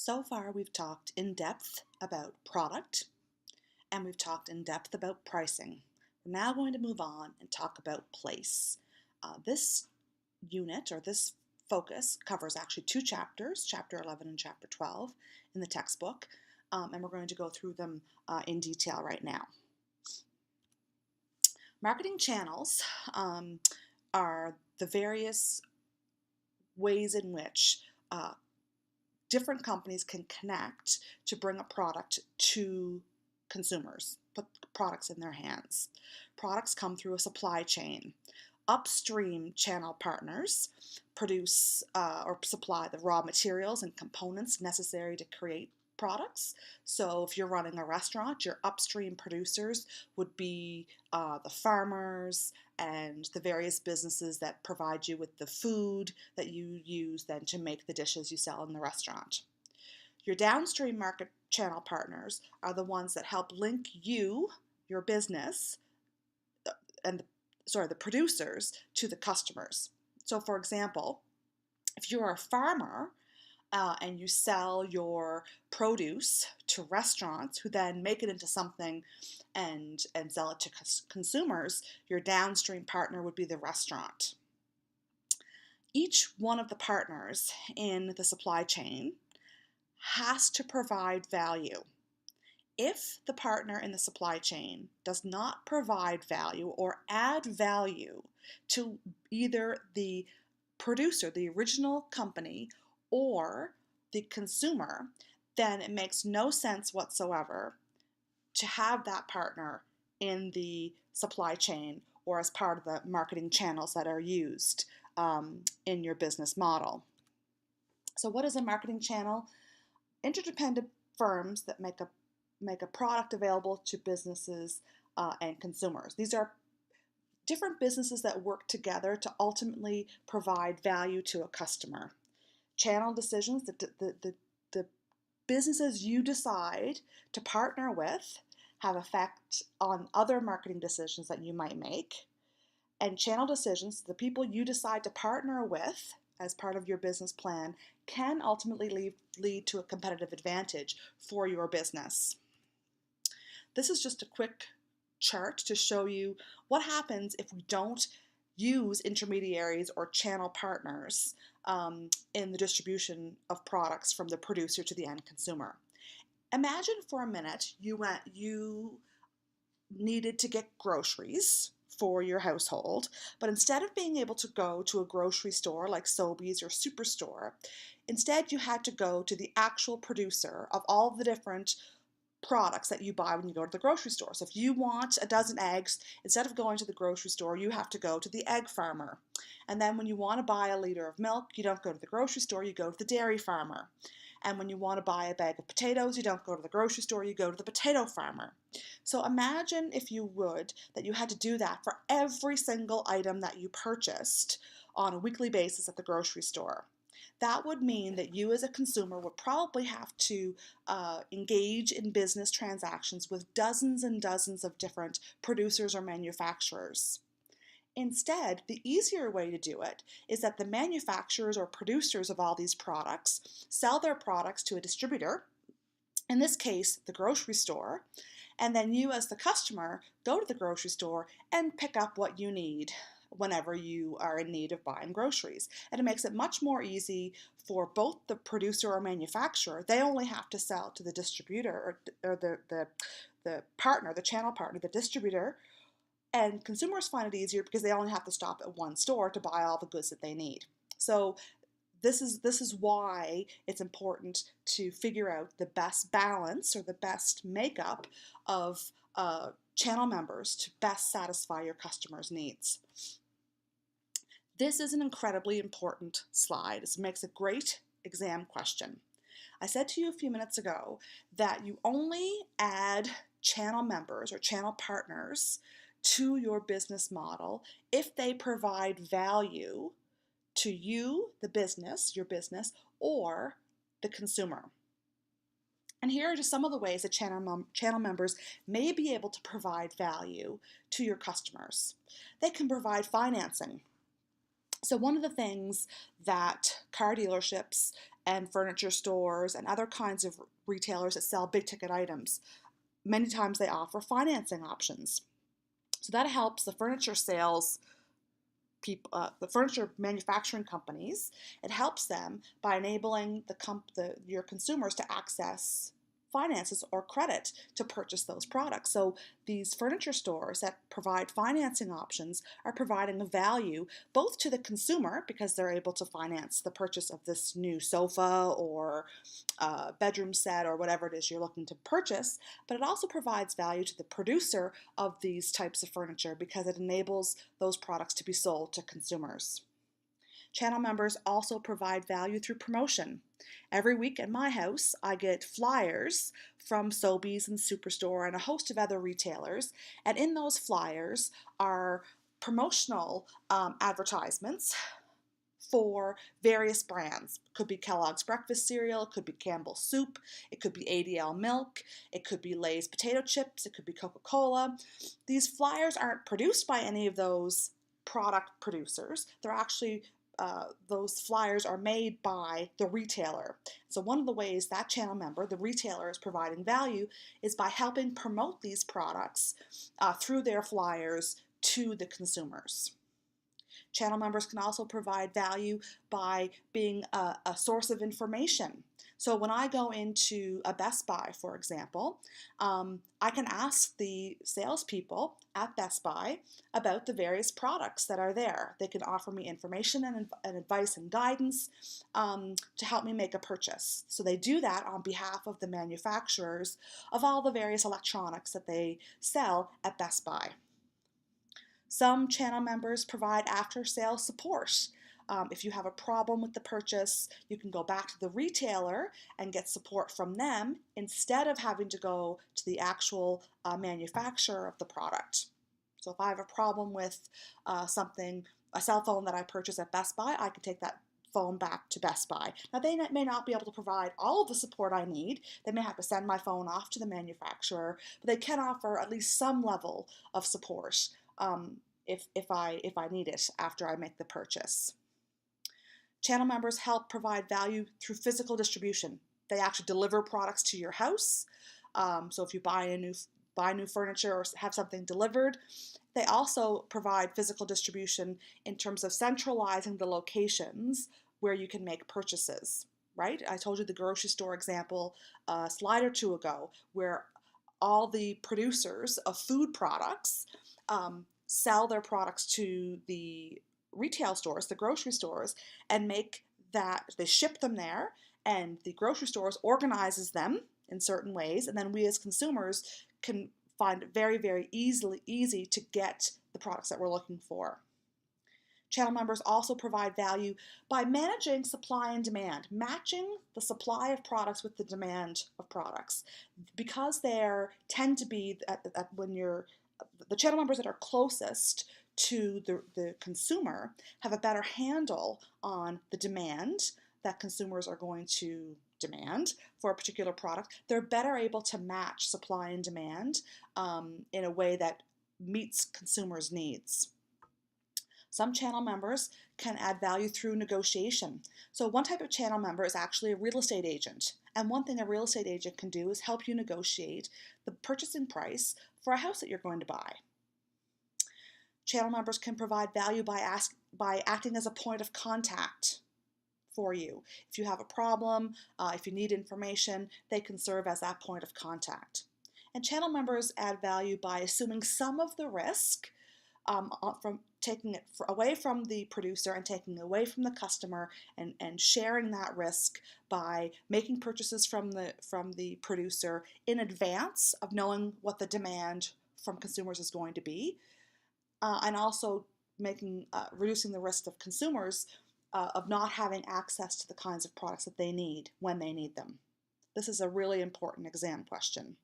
So far, we've talked in depth about product and we've talked in depth about pricing. We're now going to move on and talk about place. This unit or this focus covers actually two chapters, chapter 11 and chapter 12 in the textbook, and we're going to go through them in detail right now. Marketing channels are the various ways in which different companies can connect to bring a product to consumers, put products in their hands. Products come through a supply chain. Upstream channel partners produce or supply the raw materials and components necessary to create products. So if you're running a restaurant, your upstream producers would be the farmers and the various businesses that provide you with the food that you use then to make the dishes you sell in the restaurant. Your downstream market channel partners are the ones that help link you, your business, and the producers to the customers. So for example, if you're a farmer and you sell your produce to restaurants who then make it into something and sell it to consumers, your downstream partner would be the restaurant. Each one of the partners in the supply chain has to provide value. If the partner in the supply chain does not provide value or add value to either the producer, the original company, or the consumer, then it makes no sense whatsoever to have that partner in the supply chain or as part of the marketing channels that are used in your business model. So what is a marketing channel? Interdependent firms that make a product available to businesses and consumers. These are different businesses that work together to ultimately provide value to a customer. Channel decisions, the businesses you decide to partner with have effect on other marketing decisions that you might make. And channel decisions, the people you decide to partner with as part of your business plan, can ultimately lead to a competitive advantage for your business. This is just a quick chart to show you what happens if we don't use intermediaries or channel partners in the distribution of products from the producer to the end consumer. Imagine for a minute you needed to get groceries for your household, but instead of being able to go to a grocery store like Sobeys or Superstore, instead you had to go to the actual producer of all the different products that you buy when you go to the grocery store. So if you want a dozen eggs, instead of going to the grocery store, you have to go to the egg farmer. And then when you want to buy a liter of milk, you don't go to the grocery store, you go to the dairy farmer. And when you want to buy a bag of potatoes, you don't go to the grocery store, you go to the potato farmer. So imagine, if you would, that you had to do that for every single item that you purchased on a weekly basis at the grocery store. That would mean that you as a consumer would probably have to engage in business transactions with dozens and dozens of different producers or manufacturers. Instead, the easier way to do it is that the manufacturers or producers of all these products sell their products to a distributor, in this case, the grocery store, and then you as the customer go to the grocery store and pick up what you need whenever you are in need of buying groceries. And it makes it much more easy for both the producer or manufacturer. They only have to sell to the distributor or the partner, the channel partner, the distributor, and consumers find it easier because they only have to stop at one store to buy all the goods that they need. So this is why it's important to figure out the best balance or the best makeup of channel members to best satisfy your customers' needs. This is an incredibly important slide. This makes a great exam question. I said to you a few minutes ago that you only add channel members or channel partners to your business model if they provide value to you, the business, your business, or the consumer. And here are just some of the ways that channel members may be able to provide value to your customers. They can provide financing. So one of the things that car dealerships and furniture stores and other kinds of retailers that sell big ticket items. Many times they offer financing options. So that helps the furniture sales people, the furniture manufacturing companies. It helps them by enabling your consumers to access finances or credit to purchase those products. So these furniture stores that provide financing options are providing a value both to the consumer because they're able to finance the purchase of this new sofa or bedroom set or whatever it is you're looking to purchase, but it also provides value to the producer of these types of furniture because it enables those products to be sold to consumers. Channel members also provide value through promotion. Every week at my house, I get flyers from Sobeys and Superstore and a host of other retailers, and in those flyers are promotional advertisements for various brands. It could be Kellogg's breakfast cereal, it could be Campbell's soup, it could be ADL milk, it could be Lay's potato chips, it could be Coca-Cola. These flyers aren't produced by any of those product producers. They're actually those flyers are made by the retailer. So one of the ways that channel member, the retailer, is providing value is by helping promote these products through their flyers to the consumers. Channel members can also provide value by being a source of information. So when I go into a Best Buy, for example, I can ask the salespeople at Best Buy about the various products that are there. They can offer me information and advice and guidance to help me make a purchase. So they do that on behalf of the manufacturers of all the various electronics that they sell at Best Buy. Some channel members provide after-sale support. If you have a problem with the purchase, you can go back to the retailer and get support from them instead of having to go to the actual manufacturer of the product. So if I have a problem with a cell phone that I purchased at Best Buy, I can take that phone back to Best Buy. Now they may not be able to provide all of the support I need. They may have to send my phone off to the manufacturer, but they can offer at least some level of support if I need it after I make the purchase. Channel members help provide value through physical distribution. They actually deliver products to your house. So if you buy new furniture or have something delivered, they also provide physical distribution in terms of centralizing the locations where you can make purchases, right? I told you the grocery store example a slide or two ago, where all the producers of food products sell their products to the retail stores, the grocery stores, and they ship them there, and the grocery stores organizes them in certain ways, and then we as consumers can find it very, very easy to get the products that we're looking for. Channel members also provide value by managing supply and demand, matching the supply of products with the demand of products. Because they tend to be, the channel members that are closest to the consumer have a better handle on the demand that consumers are going to demand for a particular product. They're better able to match supply and demand in a way that meets consumers' needs. Some channel members can add value through negotiation. So one type of channel member is actually a real estate agent. And one thing a real estate agent can do is help you negotiate the purchasing price for a house that you're going to buy. Channel members can provide value by acting as a point of contact for you. If you have a problem, if you need information, they can serve as that point of contact. And channel members add value by assuming some of the risk from taking it away from the producer and taking it away from the customer, and sharing that risk by making purchases from the producer in advance of knowing what the demand from consumers is going to be, and also reducing the risk of consumers of not having access to the kinds of products that they need when they need them. This is a really important exam question.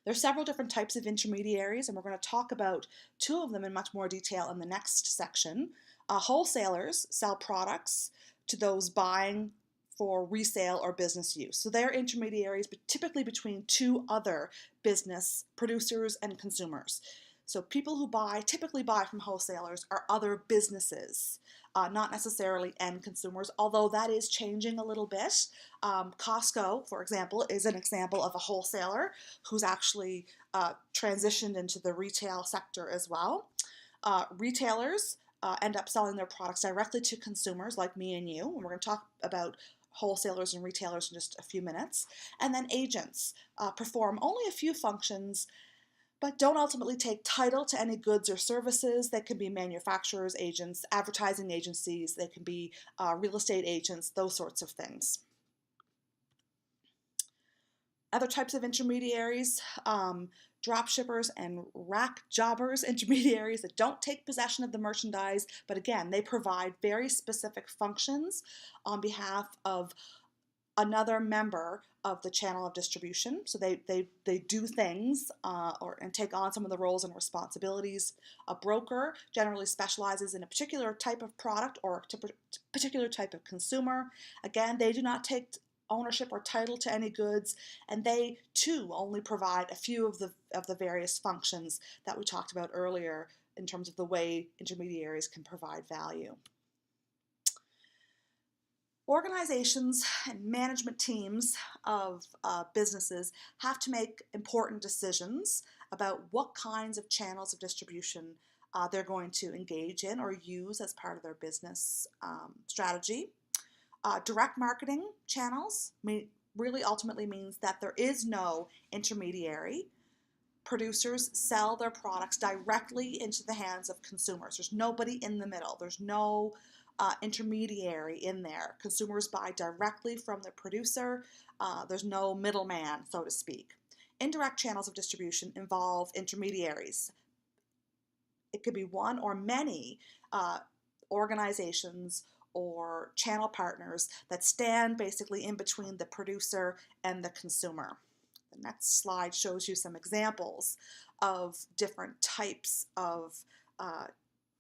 There are several different types of intermediaries, and we're going to talk about two of them in much more detail in the next section. Wholesalers sell products to those buying for resale or business use. So they're intermediaries, but typically between two other business producers and consumers. So people who typically buy from wholesalers are other businesses, not necessarily end consumers, although that is changing a little bit. Costco, for example, is an example of a wholesaler who's actually transitioned into the retail sector as well. Retailers end up selling their products directly to consumers like me and you, and we're going to talk about wholesalers and retailers in just a few minutes. And then agents perform only a few functions but don't ultimately take title to any goods or services. They can be manufacturers, agents, advertising agencies, they can be real estate agents, those sorts of things. Other types of intermediaries, drop shippers and rack jobbers, intermediaries that don't take possession of the merchandise, but again, they provide very specific functions on behalf of another member of the channel of distribution. So they do things and take on some of the roles and responsibilities. A broker generally specializes in a particular type of product or a particular type of consumer. Again, they do not take ownership or title to any goods, and they too only provide a few of the various functions that we talked about earlier in terms of the way intermediaries can provide value. Organizations and management teams of businesses have to make important decisions about what kinds of channels of distribution they're going to engage in or use as part of their business strategy. Direct marketing channels really ultimately means that there is no intermediary. Producers sell their products directly into the hands of consumers. There's nobody in the middle. There's no intermediary in there. Consumers buy directly from the producer. There's no middleman, so to speak. Indirect channels of distribution involve intermediaries. It could be one or many organizations or channel partners that stand basically in between the producer and the consumer. The next slide shows you some examples of different types of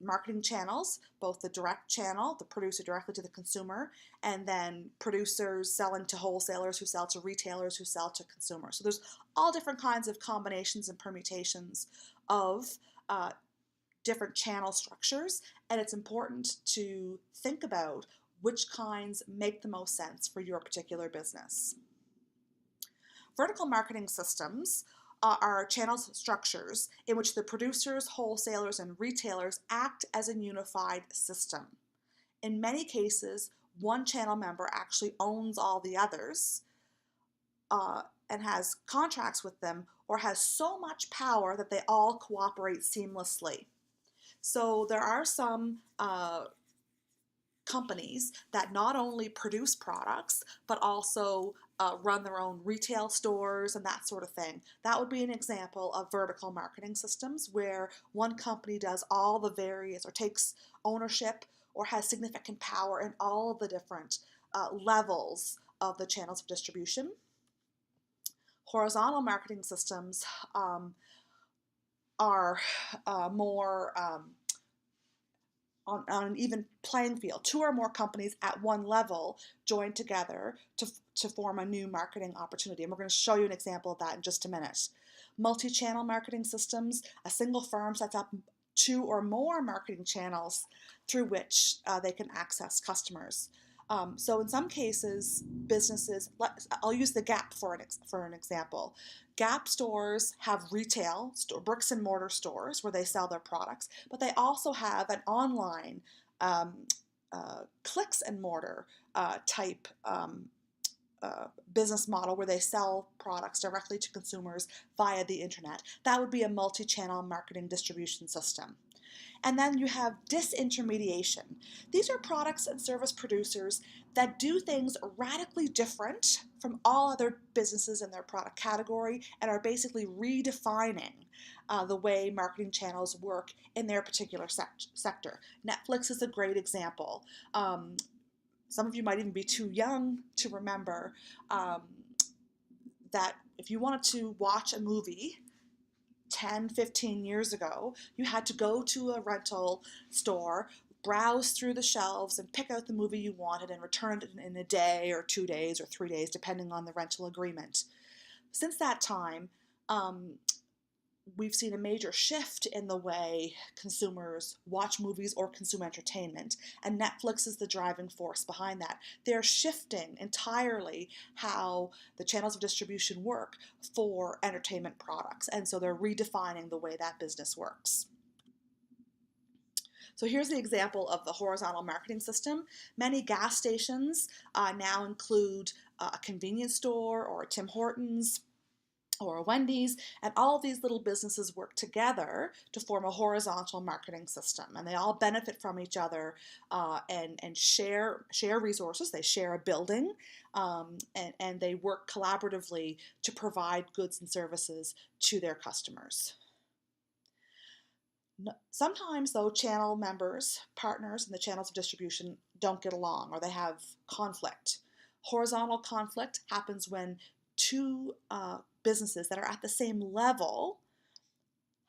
marketing channels, both the direct channel, the producer directly to the consumer, and then producers selling to wholesalers who sell to retailers who sell to consumers. So there's all different kinds of combinations and permutations of different channel structures, and it's important to think about which kinds make the most sense for your particular business. Vertical marketing systems are channel structures in which the producers, wholesalers, and retailers act as a unified system. In many cases, one channel member actually owns all the others and has contracts with them or has so much power that they all cooperate seamlessly. So there are some companies that not only produce products but also run their own retail stores and that sort of thing. That would be an example of vertical marketing systems where one company does all the various or takes ownership or has significant power in all of the different levels of the channels of distribution. Horizontal marketing systems are more on an even playing field. Two or more companies at one level join together to form a new marketing opportunity. And we're going to show you an example of that in just a minute. Multi-channel marketing systems, a single firm sets up two or more marketing channels through which they can access customers. So in some cases, businesses, I'll use the Gap for an example. Gap stores have retail, bricks and mortar stores where they sell their products, but they also have an online clicks and mortar type business model where they sell products directly to consumers via the internet. That would be a multi-channel marketing distribution system. And then you have disintermediation. These are products and service producers that do things radically different from all other businesses in their product category and are basically redefining the way marketing channels work in their particular sector. Netflix is a great example. Some of you might even be too young to remember that if you wanted to watch a movie 10, 15 years ago, you had to go to a rental store, browse through the shelves, and pick out the movie you wanted and return it in a day or 2 days or 3 days, depending on the rental agreement. Since that time, we've seen a major shift in the way consumers watch movies or consume entertainment, and Netflix is the driving force behind that. They're shifting entirely how the channels of distribution work for entertainment products, and so they're redefining the way that business works. So here's the example of the horizontal marketing system. Many gas stations now include a convenience store or a Tim Hortons or a Wendy's, and all of these little businesses work together to form a horizontal marketing system, and they all benefit from each other and share resources. They share a building, and they work collaboratively to provide goods and services to their customers. Sometimes, though, channel members, partners in the channels of distribution don't get along, or they have conflict. Horizontal conflict happens when two businesses that are at the same level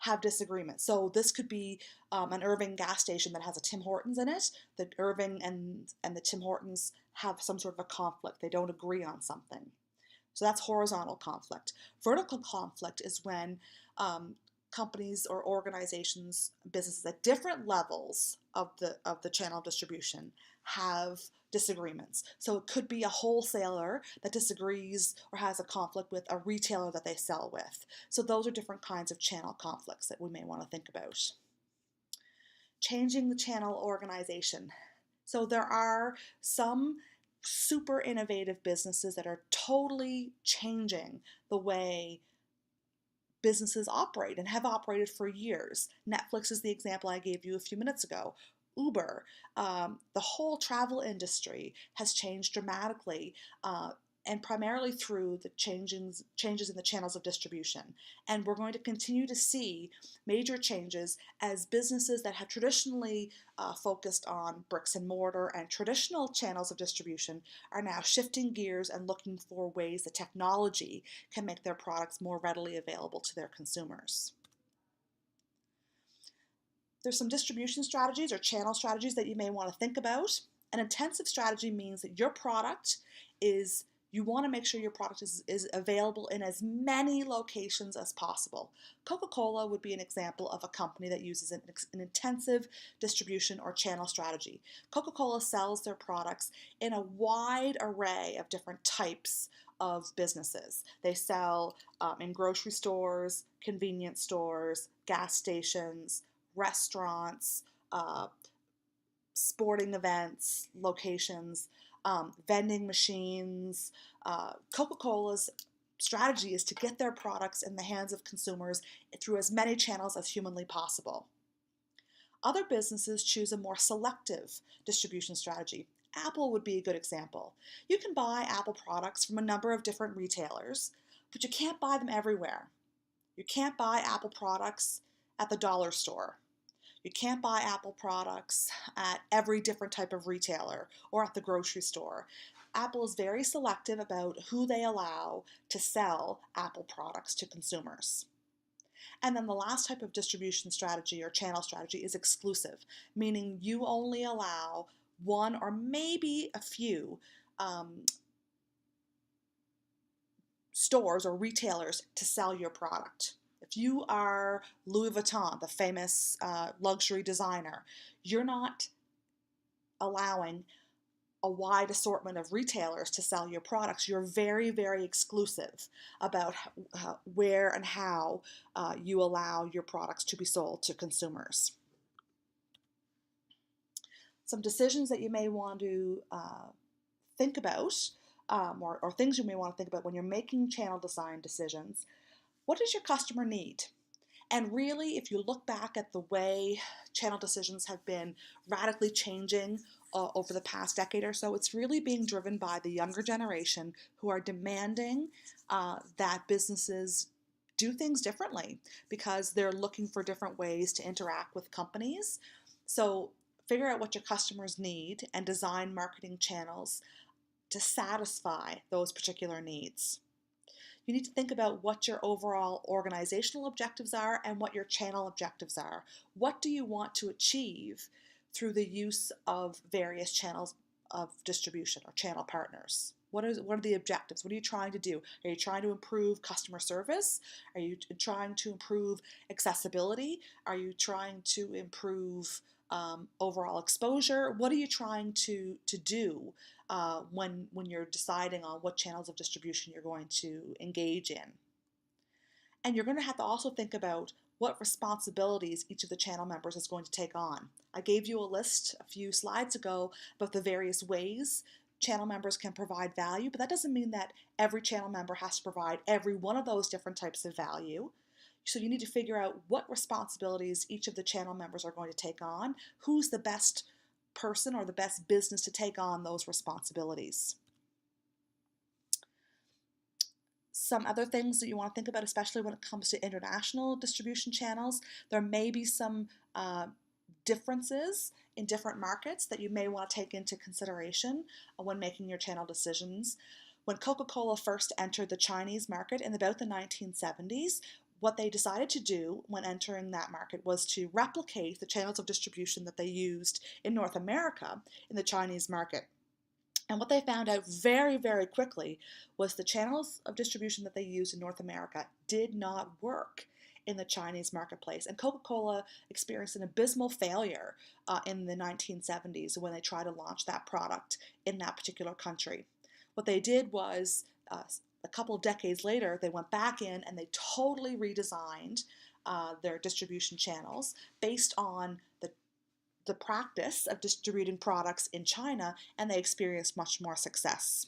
have disagreements. So this could be an Irving gas station that has a Tim Hortons in it. The Irving and the Tim Hortons have some sort of a conflict. They don't agree on something. So that's horizontal conflict. Vertical conflict is when companies or organizations, businesses at different levels of the channel of distribution have disagreements. So it could be a wholesaler that disagrees or has a conflict with a retailer that they sell with. So those are different kinds of channel conflicts that we may want to think about. Changing the channel organization. So there are some super innovative businesses that are totally changing the way businesses operate and have operated for years. Netflix is the example I gave you a few minutes ago. Uber, the whole travel industry has changed dramatically, and primarily through the changes in the channels of distribution. And we're going to continue to see major changes as businesses that have traditionally focused on bricks and mortar and traditional channels of distribution are now shifting gears and looking for ways that technology can make their products more readily available to their consumers. There's some distribution strategies or channel strategies that you may want to think about. An intensive strategy means that your product you want to make sure your product is available in as many locations as possible. Coca-Cola would be an example of a company that uses an intensive distribution or channel strategy. Coca-Cola sells their products in a wide array of different types of businesses. They sell in grocery stores, convenience stores, gas stations, restaurants, sporting events, locations, vending machines. Coca-Cola's strategy is to get their products in the hands of consumers through as many channels as humanly possible. Other businesses choose a more selective distribution strategy. Apple would be a good example. You can buy Apple products from a number of different retailers, but you can't buy them everywhere. You can't buy Apple products at the dollar store. You can't buy Apple products at every different type of retailer or at the grocery store. Apple is very selective about who they allow to sell Apple products to consumers. And then the last type of distribution strategy or channel strategy is exclusive, meaning you only allow one or maybe a few stores or retailers to sell your product. If you are Louis Vuitton, the famous luxury designer, you're not allowing a wide assortment of retailers to sell your products. You're very, very exclusive about where and how you allow your products to be sold to consumers. Some decisions that you may want to think about, or things you may want to think about when you're making channel design decisions. What does your customer need? And really, if you look back at the way channel decisions have been radically changing over the past decade or so, it's really being driven by the younger generation who are demanding that businesses do things differently because they're looking for different ways to interact with companies. So figure out what your customers need and design marketing channels to satisfy those particular needs. You need to think about what your overall organizational objectives are and what your channel objectives are. What do you want to achieve through the use of various channels of distribution or channel partners? What are the objectives? What are you trying to do? Are you trying to improve customer service? Are you trying to improve accessibility? Are you trying to improve overall exposure? What are you trying to do when you're deciding on what channels of distribution you're going to engage in? And you're going to have to also think about what responsibilities each of the channel members is going to take on. I gave you a list a few slides ago about the various ways channel members can provide value, but that doesn't mean that every channel member has to provide every one of those different types of value. So you need to figure out what responsibilities each of the channel members are going to take on, who's the best person or the best business to take on those responsibilities. Some other things that you want to think about, especially when it comes to international distribution channels, there may be some differences in different markets that you may want to take into consideration when making your channel decisions. When Coca-Cola first entered the Chinese market in about the 1970s, what they decided to do when entering that market was to replicate the channels of distribution that they used in North America in the Chinese market. And what they found out very, very quickly was the channels of distribution that they used in North America did not work in the Chinese marketplace. And Coca-Cola experienced an abysmal failure in the 1970s when they tried to launch that product in that particular country. What they did was, a couple of decades later, they went back in and they totally redesigned their distribution channels based on the practice of distributing products in China, and they experienced much more success.